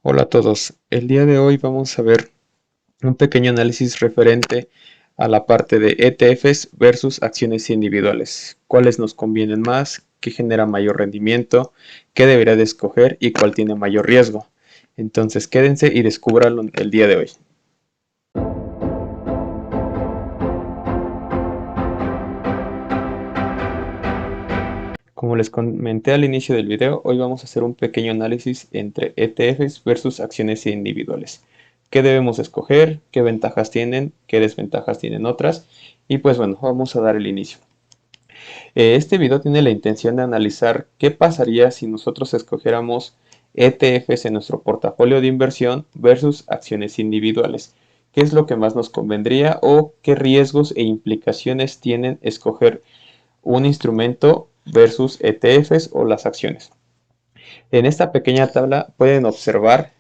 Hola a todos, el día de hoy vamos a ver un pequeño análisis referente a la parte de ETFs versus acciones individuales. ¿Cuáles nos convienen más? ¿Qué genera mayor rendimiento? ¿Qué debería de escoger? ¿Y cuál tiene mayor riesgo? Entonces quédense y descúbranlo el día de hoy. Como les comenté al inicio del video, hoy vamos a hacer un pequeño análisis entre ETFs versus acciones individuales. ¿Qué debemos escoger? ¿Qué ventajas tienen? ¿Qué desventajas tienen otras? Y pues bueno, vamos a dar el inicio. Este video tiene la intención de analizar qué pasaría si nosotros escogiéramos ETFs en nuestro portafolio de inversión versus acciones individuales. ¿Qué es lo que más nos convendría o qué riesgos e implicaciones tienen escoger un instrumento versus ETFs o las acciones? En esta pequeña tabla pueden observar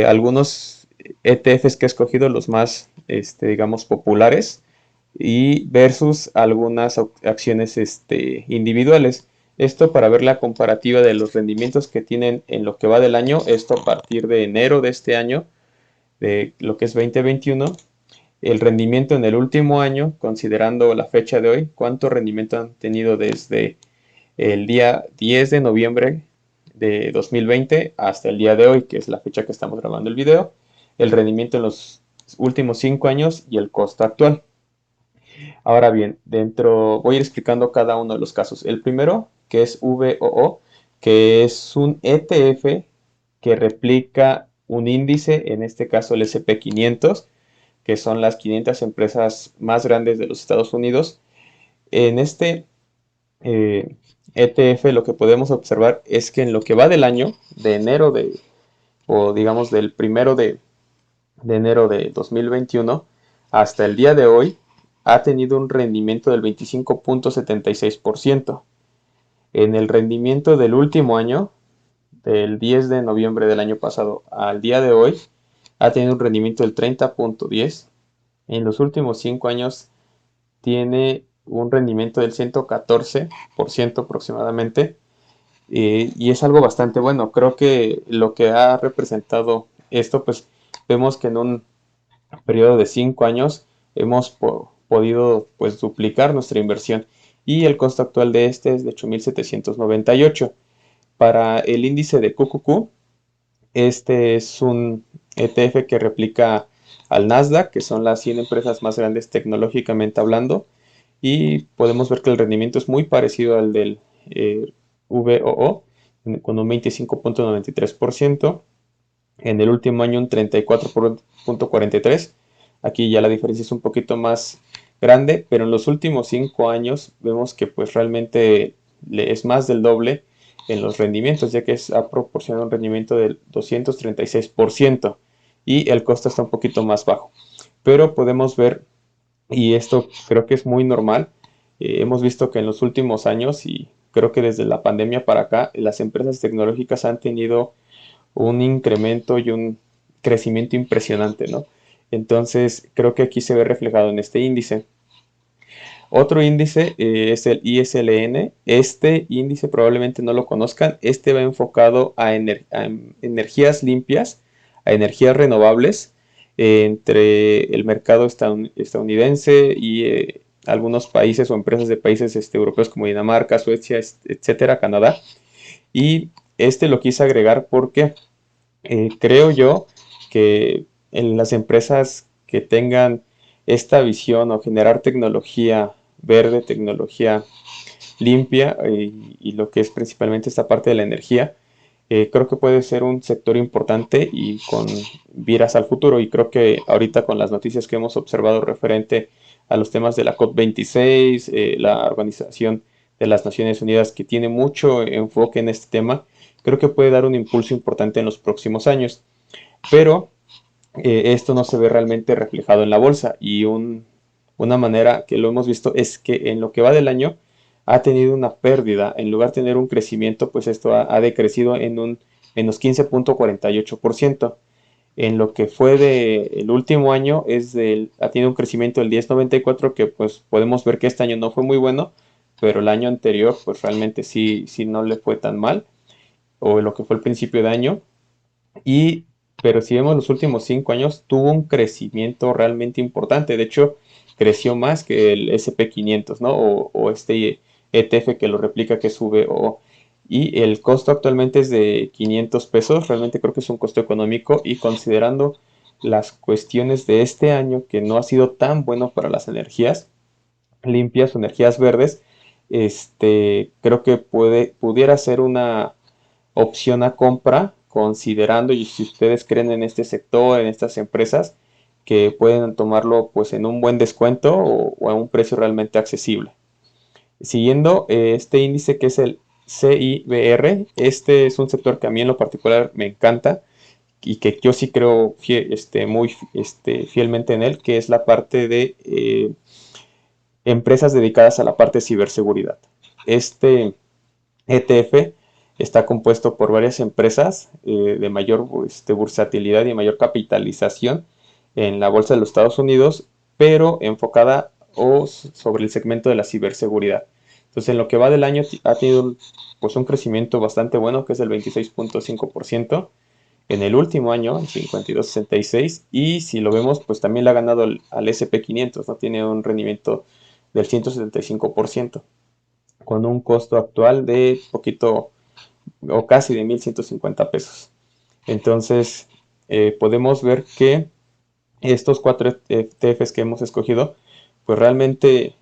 algunos ETFs que he escogido, los más, digamos, populares, y versus algunas acciones individuales. Esto para ver la comparativa de los rendimientos que tienen en lo que va del año, esto a partir de enero de este año, de lo que es 2021, el rendimiento en el último año, considerando la fecha de hoy, cuánto rendimiento han tenido desde el día 10 de noviembre de 2020 hasta el día de hoy, que es la fecha que estamos grabando el video, el rendimiento en los últimos 5 años y el costo actual. Ahora bien, voy a ir explicando cada uno de los casos. El primero, que es VOO, que es un ETF que replica un índice, en este caso el SP 500, que son las 500 empresas más grandes de los Estados Unidos. En este eh, ETF lo que podemos observar es que en lo que va del año, de enero o digamos del primero de enero de 2021 hasta el día de hoy, ha tenido un rendimiento del 25.76%. En el rendimiento del último año, del 10 de noviembre del año pasado al día de hoy, ha tenido un rendimiento del 30.10%. En los últimos 5 años tiene un rendimiento del 114% aproximadamente, y es algo bastante bueno. Creo que lo que ha representado esto, pues vemos que en un periodo de 5 años hemos podido pues duplicar nuestra inversión, y el costo actual de este es de 8.798. Para el índice de QQQ, este es un ETF que replica al Nasdaq, que son las 100 empresas más grandes tecnológicamente hablando, y podemos ver que el rendimiento es muy parecido al del VOO, con un 25.93%. En el último año un 34.43%. Aquí ya la diferencia es un poquito más grande, pero en los últimos 5 años vemos que pues realmente es más del doble en los rendimientos, ya que ha proporcionado un rendimiento del 236%, y el costo está un poquito más bajo. Pero podemos ver, y esto creo que es muy normal, hemos visto que en los últimos años, y creo que desde la pandemia para acá, las empresas tecnológicas han tenido un incremento y un crecimiento impresionante, ¿no? Entonces, creo que aquí se ve reflejado en este índice. Otro índice es el ISLN. Este índice probablemente no lo conozcan. Este va enfocado a energías limpias, a energías renovables, entre el mercado estadounidense y algunos países o empresas de países europeos como Dinamarca, Suecia, etcétera, Canadá. Y este lo quise agregar porque creo yo que en las empresas que tengan esta visión o generar tecnología verde, tecnología limpia, y lo que es principalmente esta parte de la energía, creo que puede ser un sector importante y con viras al futuro. Y creo que ahorita con las noticias que hemos observado referente a los temas de la COP26, la Organización de las Naciones Unidas, que tiene mucho enfoque en este tema, creo que puede dar un impulso importante en los próximos años. Pero esto no se ve realmente reflejado en la bolsa, y una manera que lo hemos visto es que en lo que va del año ha tenido una pérdida. En lugar de tener un crecimiento, pues esto ha decrecido en un menos 15.48%. En lo que fue del último año ha tenido un crecimiento del 10.94, que pues podemos ver que este año no fue muy bueno, pero el año anterior pues realmente sí no le fue tan mal, o lo que fue el principio de año. Y, pero si vemos los últimos 5 años, tuvo un crecimiento realmente importante. De hecho, creció más que el SP 500, ¿no? O este ETF que lo replica, que sube. Y el costo actualmente es de 500 pesos. Realmente creo que es un costo económico. Y considerando las cuestiones de este año, que no ha sido tan bueno para las energías limpias o energías verdes, creo que pudiera ser una opción a compra, considerando, y si ustedes creen en este sector, en estas empresas, que pueden tomarlo pues en un buen descuento o a un precio realmente accesible. Siguiendo este índice, que es el CIBR, este es un sector que a mí en lo particular me encanta y que yo sí creo muy fielmente en él, que es la parte de empresas dedicadas a la parte de ciberseguridad. Este ETF está compuesto por varias empresas de mayor bursatilidad y mayor capitalización en la bolsa de los Estados Unidos, pero enfocada sobre el segmento de la ciberseguridad. Entonces, en lo que va del año ha tenido pues un crecimiento bastante bueno, que es el 26.5%. En el último año, en 52.66, y si lo vemos, pues también le ha ganado al SP 500, ¿no? Tiene un rendimiento del 175%, con un costo actual de poquito o casi de 1,150 pesos. Entonces, podemos ver que estos 4 ETFs que hemos escogido, pues realmente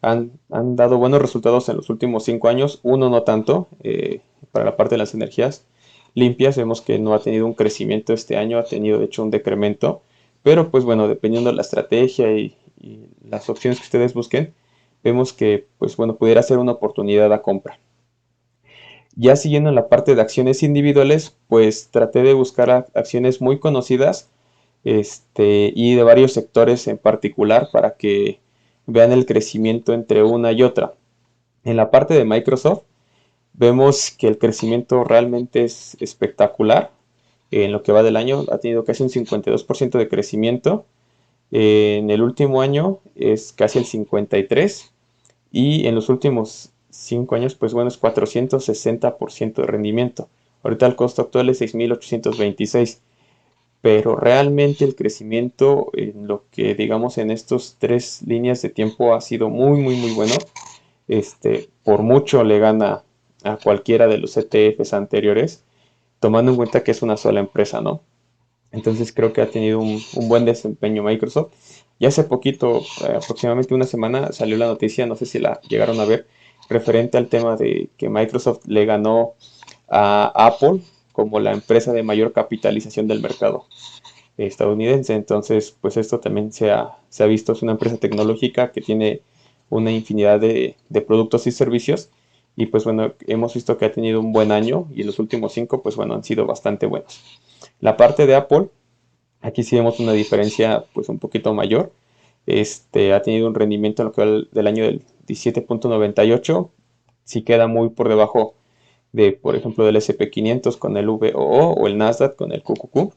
han dado buenos resultados en los últimos 5 años. Uno no tanto, para la parte de las energías limpias, vemos que no ha tenido un crecimiento este año, ha tenido de hecho un decremento, pero pues bueno, dependiendo de la estrategia y las opciones que ustedes busquen, vemos que pues bueno, pudiera ser una oportunidad a compra. Ya siguiendo en la parte de acciones individuales, pues traté de buscar acciones muy conocidas, y de varios sectores en particular, para que vean el crecimiento entre una y otra. En la parte de Microsoft vemos que el crecimiento realmente es espectacular. En lo que va del año ha tenido casi un 52% de crecimiento. En el último año es casi el 53%. Y en los últimos 5 años, pues bueno, es 460% de rendimiento. Ahorita el costo actual es 6,826. Pero realmente el crecimiento en lo que digamos en estos 3 líneas de tiempo ha sido muy, muy, muy bueno. Por mucho le gana a cualquiera de los ETFs anteriores, tomando en cuenta que es una sola empresa, ¿no? Entonces creo que ha tenido un buen desempeño Microsoft. Y hace poquito, aproximadamente una semana, salió la noticia, no sé si la llegaron a ver, referente al tema de que Microsoft le ganó a Apple como la empresa de mayor capitalización del mercado estadounidense. Entonces, pues esto también se ha visto, es una empresa tecnológica que tiene una infinidad de productos y servicios. Y pues bueno, hemos visto que ha tenido un buen año y los últimos 5, pues bueno, han sido bastante buenos. La parte de Apple, aquí sí vemos una diferencia pues un poquito mayor. Ha tenido un rendimiento en lo que va del año del 17.98. Sí queda muy por debajo de, por ejemplo, del SP 500 con el VOO o el Nasdaq con el QQQ.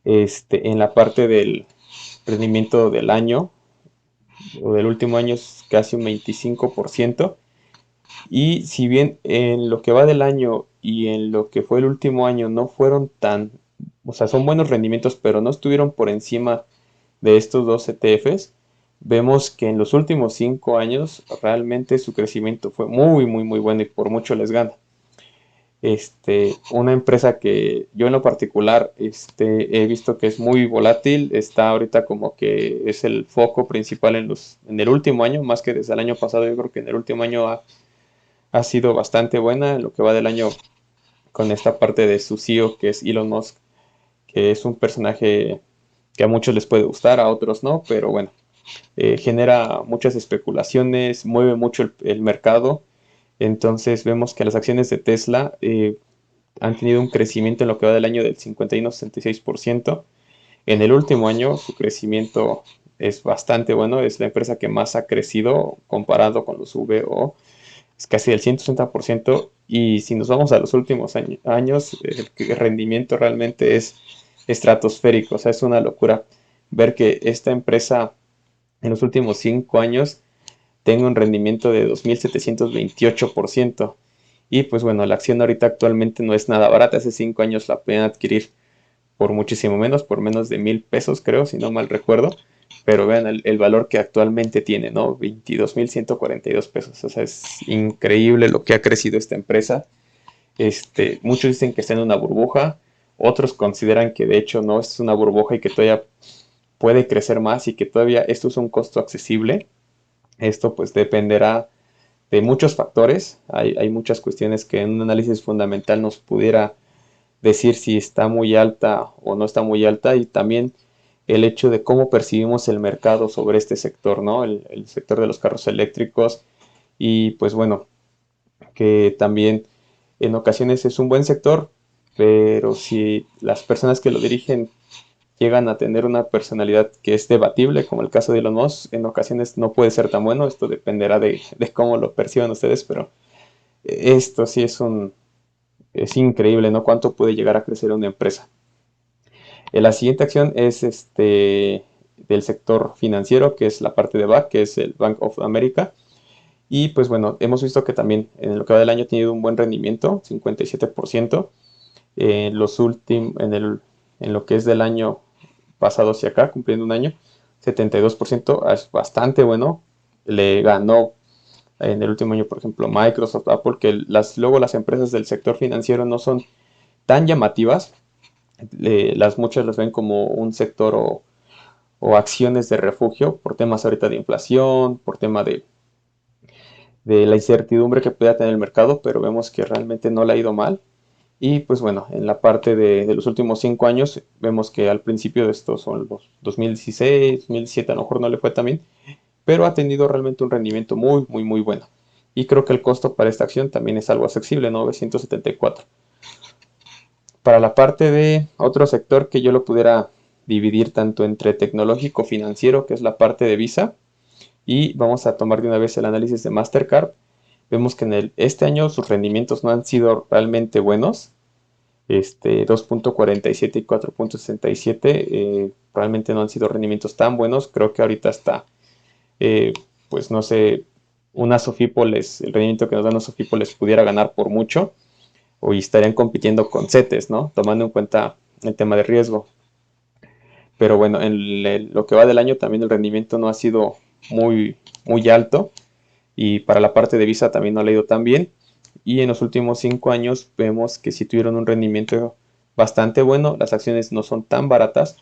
En la parte del rendimiento del año o del último año es casi un 25%. Y si bien en lo que va del año y en lo que fue el último año no fueron tan, o sea, son buenos rendimientos, pero no estuvieron por encima de estos dos ETFs, vemos que en los últimos 5 años realmente su crecimiento fue muy, muy, muy bueno y por mucho les gana. Una empresa que yo en lo particular he visto que es muy volátil, está ahorita como que es el foco principal en el último año, más que desde el año pasado. Yo creo que en el último año ha sido bastante buena en lo que va del año, con esta parte de su CEO, que es Elon Musk, que es un personaje que a muchos les puede gustar, a otros no, pero bueno, genera muchas especulaciones, mueve mucho el mercado. Entonces vemos que las acciones de Tesla han tenido un crecimiento en lo que va del año del 51,66%. En el último año su crecimiento es bastante bueno, es la empresa que más ha crecido comparado con los VO, es casi del 160%. Y si nos vamos a los últimos años, el rendimiento realmente es estratosférico. O sea, es una locura ver que esta empresa en los últimos 5 años tenga un rendimiento de 2,728%. Y pues bueno, la acción ahorita actualmente no es nada barata. Hace 5 años la podían adquirir por muchísimo menos, por menos de 1,000 pesos, creo, si no mal recuerdo. Pero vean el valor que actualmente tiene, ¿no? 22,142 pesos. O sea, es increíble lo que ha crecido esta empresa. Muchos dicen que está en una burbuja, otros consideran que de hecho no es una burbuja y que todavía puede crecer más y que todavía esto es un costo accesible. Esto pues dependerá de muchos factores. Hay muchas cuestiones que en un análisis fundamental nos pudiera decir si está muy alta o no está muy alta, y también el hecho de cómo percibimos el mercado sobre este sector, ¿no? El sector de los carros eléctricos. Y pues bueno, que también en ocasiones es un buen sector, pero si las personas que lo dirigen llegan a tener una personalidad que es debatible, como el caso de Elon Musk, en ocasiones no puede ser tan bueno. Esto dependerá de cómo lo perciban ustedes, pero esto sí es increíble, ¿no? Cuánto puede llegar a crecer una empresa. La siguiente acción es del sector financiero, que es la parte de BAC, que es el Bank of America. Y pues bueno, hemos visto que también en lo que va del año ha tenido un buen rendimiento, 57%. En lo que es del año pasado hacia acá, cumpliendo un año, 72%, es bastante bueno. Le ganó en el último año, por ejemplo, Microsoft, Apple, que luego las empresas del sector financiero no son tan llamativas. Muchas las ven como un sector o acciones de refugio por temas ahorita de inflación, por tema de la incertidumbre que pueda tener el mercado, pero vemos que realmente no le ha ido mal. Y pues bueno, en la parte de los últimos 5 años, vemos que al principio de estos son los 2016, 2017, a lo mejor no le fue tan bien, pero ha tenido realmente un rendimiento muy, muy, muy bueno. Y creo que el costo para esta acción también es algo accesible, 974. Para la parte de otro sector que yo lo pudiera dividir tanto entre tecnológico financiero, que es la parte de Visa, y vamos a tomar de una vez el análisis de Mastercard. Vemos que este año sus rendimientos no han sido realmente buenos. 2.47 y 4.67 realmente no han sido rendimientos tan buenos. Creo que ahorita está, pues no sé, el rendimiento que nos dan una Sofipo les pudiera ganar por mucho, o estarían compitiendo con CETES, ¿no? Tomando en cuenta el tema de riesgo. Pero bueno, en lo que va del año también el rendimiento no ha sido muy, muy alto, y para la parte de Visa también no ha ido tan bien. Y en los últimos 5 años vemos que sí tuvieron un rendimiento bastante bueno. Las acciones no son tan baratas,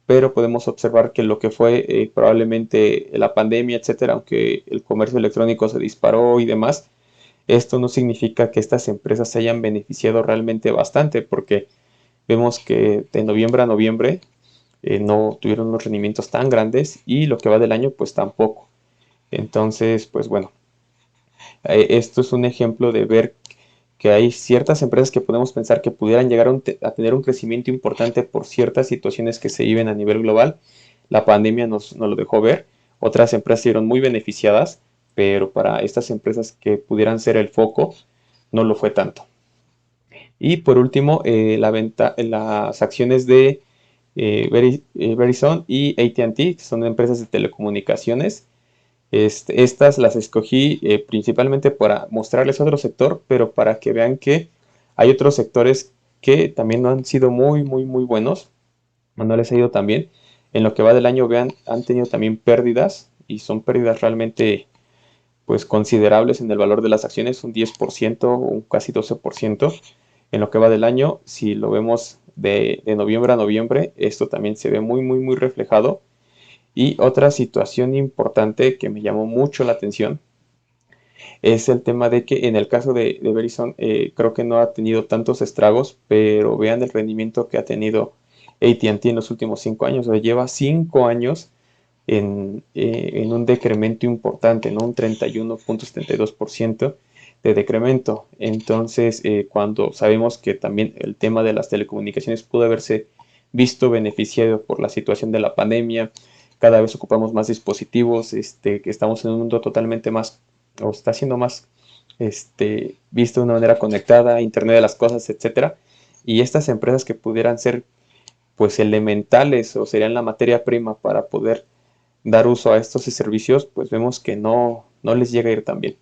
pero podemos observar que lo que fue probablemente la pandemia, etcétera, aunque el comercio electrónico se disparó y demás, esto no significa que estas empresas se hayan beneficiado realmente bastante, porque vemos que de noviembre a noviembre no tuvieron unos rendimientos tan grandes, y lo que va del año pues tampoco. Entonces, pues bueno, esto es un ejemplo de ver que hay ciertas empresas que podemos pensar que pudieran llegar a tener un crecimiento importante por ciertas situaciones que se viven a nivel global. La pandemia nos lo dejó ver. Otras empresas se vieron muy beneficiadas, pero para estas empresas que pudieran ser el foco, no lo fue tanto. Y por último, las acciones de Verizon y AT&T, que son empresas de telecomunicaciones. Estas las escogí principalmente para mostrarles otro sector, pero para que vean que hay otros sectores que también no han sido muy, muy, muy buenos, no les ha ido tan bien. En lo que va del año, vean, han tenido también pérdidas, y son pérdidas realmente pues considerables en el valor de las acciones, un 10% o un casi 12% en lo que va del año. Si lo vemos de noviembre a noviembre, esto también se ve muy, muy, muy reflejado. Y otra situación importante que me llamó mucho la atención es el tema de que en el caso de Verizon creo que no ha tenido tantos estragos, pero vean el rendimiento que ha tenido AT&T en los últimos 5 años. O sea, lleva 5 años en un decremento importante, ¿no? Un 31.72% de decremento. Entonces, cuando sabemos que también el tema de las telecomunicaciones pudo haberse visto beneficiado por la situación de la pandemia, cada vez ocupamos más dispositivos, que estamos en un mundo totalmente más, o está siendo más visto de una manera conectada, Internet de las cosas, etcétera. Y estas empresas que pudieran ser pues elementales o serían la materia prima para poder dar uso a estos servicios, pues vemos que no les llega a ir tan bien.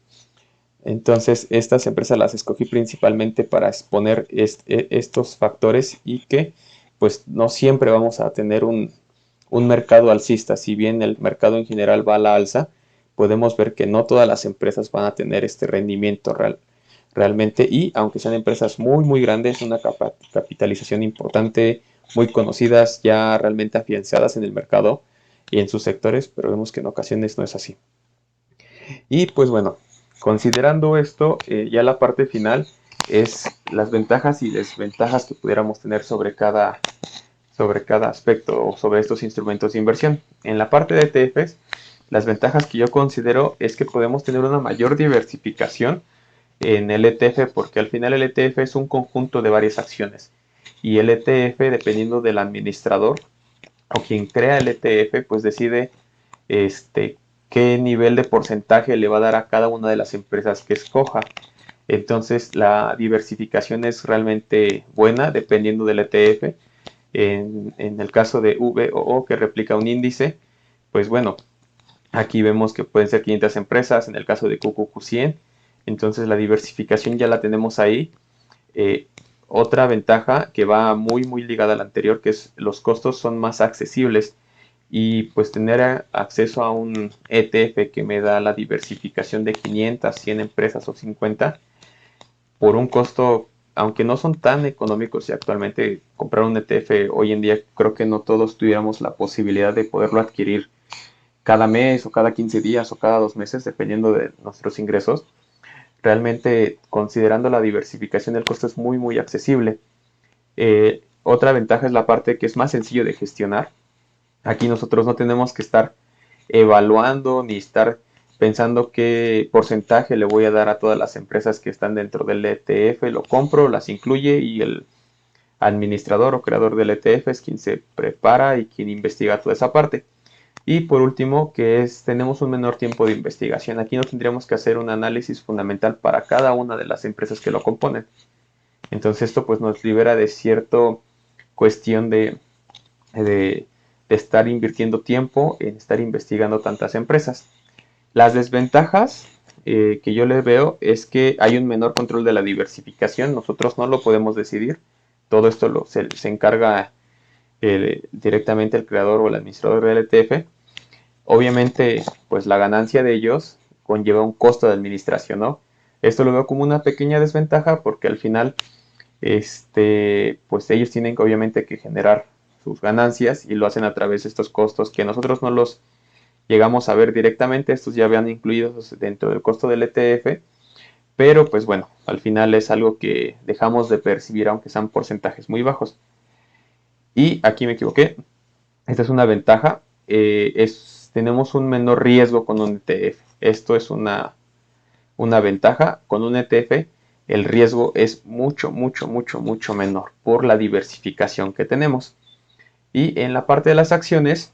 Entonces, estas empresas las escogí principalmente para exponer estos factores y que pues no siempre vamos a tener un mercado alcista. Si bien el mercado en general va a la alza, podemos ver que no todas las empresas van a tener este rendimiento realmente, y aunque sean empresas muy grandes, una capitalización importante, muy conocidas, ya realmente afianzadas en el mercado y en sus sectores, pero vemos que en ocasiones no es así. Y pues bueno, considerando esto, ya la parte final es las ventajas y desventajas que pudiéramos tener sobre cada aspecto o sobre estos instrumentos de inversión. En la parte de ETFs, las ventajas que yo considero es que podemos tener una mayor diversificación en el ETF, porque al final el ETF es un conjunto de varias acciones, y el ETF, dependiendo del administrador o quien crea el ETF, pues decide este, qué nivel de porcentaje le va a dar a cada una de las empresas que escoja. Entonces la diversificación es realmente buena dependiendo del ETF. En el caso de VOO, que replica un índice, pues bueno, aquí vemos que pueden ser 500 empresas, en el caso de QQQ 100, entonces la diversificación ya la tenemos ahí. Eh, Otra ventaja que va muy ligada a la anterior, que es los costos son más accesibles, y pues tener acceso a un ETF que me da la diversificación de 500, 100 empresas o 50 por un costo, aunque no son tan económicos, y actualmente comprar un ETF hoy en día creo que no todos tuviéramos la posibilidad de poderlo adquirir cada mes o cada 15 días o cada 2 meses, dependiendo de nuestros ingresos. Realmente, considerando la diversificación, el costo es muy accesible. Otra ventaja es la parte que es más sencillo de gestionar. Aquí nosotros no tenemos que estar evaluando ni estar pensando qué porcentaje le voy a dar a todas las empresas que están dentro del ETF. Lo compro, las incluye, y el administrador o creador del ETF es quien se prepara y quien investiga toda esa parte. Y por último, que es, tenemos un menor tiempo de investigación. Aquí no tendríamos que hacer un análisis fundamental para cada una de las empresas que lo componen. Entonces esto pues nos libera de cierta cuestión de, de estar invirtiendo tiempo en estar investigando tantas empresas. Las desventajas que yo les veo es que hay un menor control de la diversificación. Nosotros no lo podemos decidir. Todo esto se encarga directamente el creador o el administrador del ETF. Obviamente, pues la ganancia de ellos conlleva un costo de administración, ¿no? Esto lo veo como una pequeña desventaja, porque al final, pues ellos tienen obviamente que generar sus ganancias, y lo hacen a través de estos costos que nosotros no los llegamos a ver directamente. Estos ya habían incluidos dentro del costo del ETF, pero pues bueno, al final es algo que dejamos de percibir, aunque sean porcentajes muy bajos. Y aquí me equivoqué. Esta es una ventaja. Tenemos un menor riesgo con un ETF. Esto es una ventaja. Con un ETF el riesgo es mucho menor por la diversificación que tenemos. Y en la parte de las acciones,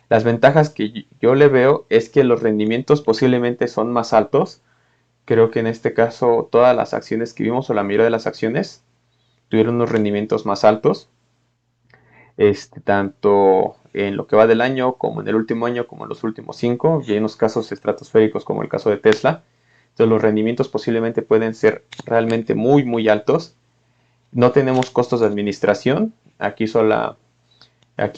las ventajas que yo le veo es que los rendimientos posiblemente son más altos. Creo que en este caso todas las acciones que vimos, o la mayoría de las acciones, tuvieron unos rendimientos más altos. Tanto en lo que va del año, como en el último año, como en los últimos 5, y hay unos casos estratosféricos como el caso de Tesla. Entonces los rendimientos posiblemente pueden ser realmente muy altos. No tenemos costos de administración. Aquí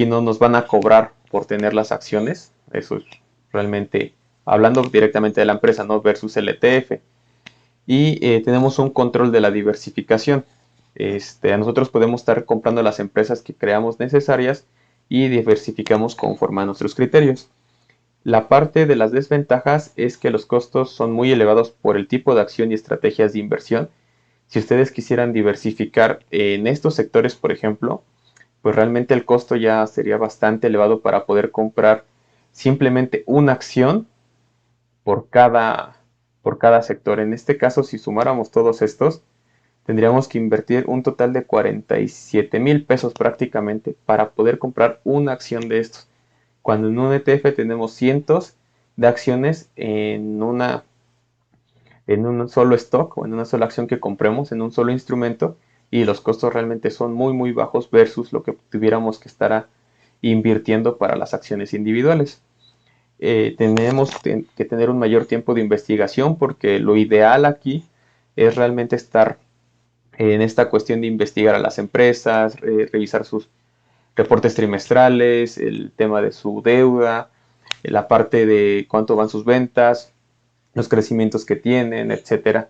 no nos van a cobrar por tener las acciones. Eso es realmente hablando directamente de la empresa, ¿no? Versus el ETF. Y tenemos un control de la diversificación. Nosotros podemos estar comprando las empresas que creamos necesarias y diversificamos conforme a nuestros criterios. La parte de las desventajas es que los costos son muy elevados por el tipo de acción y estrategias de inversión. Si ustedes quisieran diversificar en estos sectores, por ejemplo, pues realmente el costo ya sería bastante elevado para poder comprar simplemente una acción por cada sector. En este caso, si sumáramos todos estos, tendríamos que invertir un total de 47,000 pesos prácticamente para poder comprar una acción de estos. Cuando en un ETF tenemos cientos de acciones en un solo stock, o en una sola acción que compremos, en un solo instrumento, y los costos realmente son muy bajos versus lo que tuviéramos que estar invirtiendo para las acciones individuales. tenemos que tener un mayor tiempo de investigación, porque lo ideal aquí es realmente estar en esta cuestión de investigar a las empresas, revisar sus reportes trimestrales, el tema de su deuda, la parte de cuánto van sus ventas, los crecimientos que tienen, etcétera.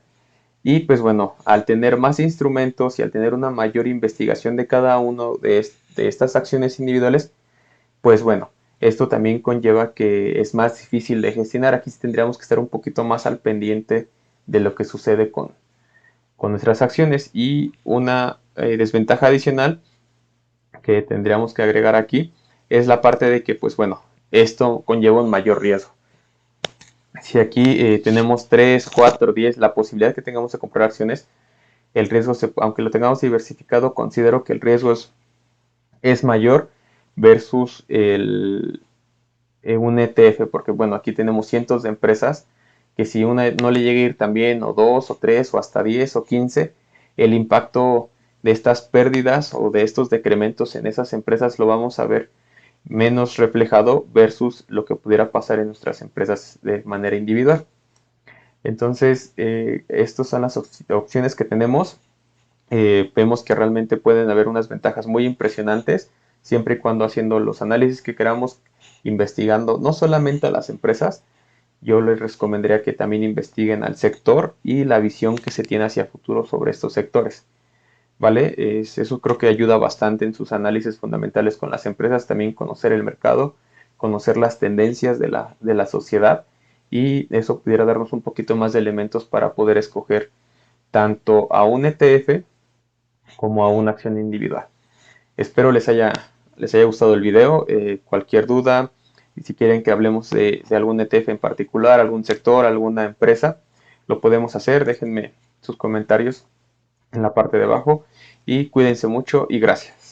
Y pues bueno, al tener más instrumentos y al tener una mayor investigación de cada uno de estas acciones individuales, pues bueno, esto también conlleva que es más difícil de gestionar. Aquí tendríamos que estar un poquito más al pendiente de lo que sucede con nuestras acciones. Y una desventaja adicional que tendríamos que agregar aquí es la parte de que, pues bueno, esto conlleva un mayor riesgo. Si aquí tenemos 3, 4, 10, la posibilidad que tengamos de comprar acciones, el riesgo, aunque lo tengamos diversificado, considero que el riesgo es mayor versus un ETF, porque bueno, aquí tenemos cientos de empresas que si una no le llega a ir tan bien, o dos, o tres, o hasta 10 o 15, el impacto de estas pérdidas o de estos decrementos en esas empresas lo vamos a ver menos reflejado versus lo que pudiera pasar en nuestras empresas de manera individual. Entonces, estas son las opciones que tenemos. Vemos que realmente pueden haber unas ventajas muy impresionantes siempre y cuando haciendo los análisis que queramos, investigando no solamente a las empresas. Yo les recomendaría que también investiguen al sector y la visión que se tiene hacia futuro sobre estos sectores. ¿Vale? Eso creo que ayuda bastante en sus análisis fundamentales con las empresas, también conocer el mercado, conocer las tendencias de la sociedad, y eso pudiera darnos un poquito más de elementos para poder escoger tanto a un ETF como a una acción individual. Espero les haya gustado el video. Cualquier duda, y si quieren que hablemos de algún ETF en particular, algún sector, alguna empresa, lo podemos hacer. Déjenme sus comentarios en la parte de abajo y cuídense mucho y gracias.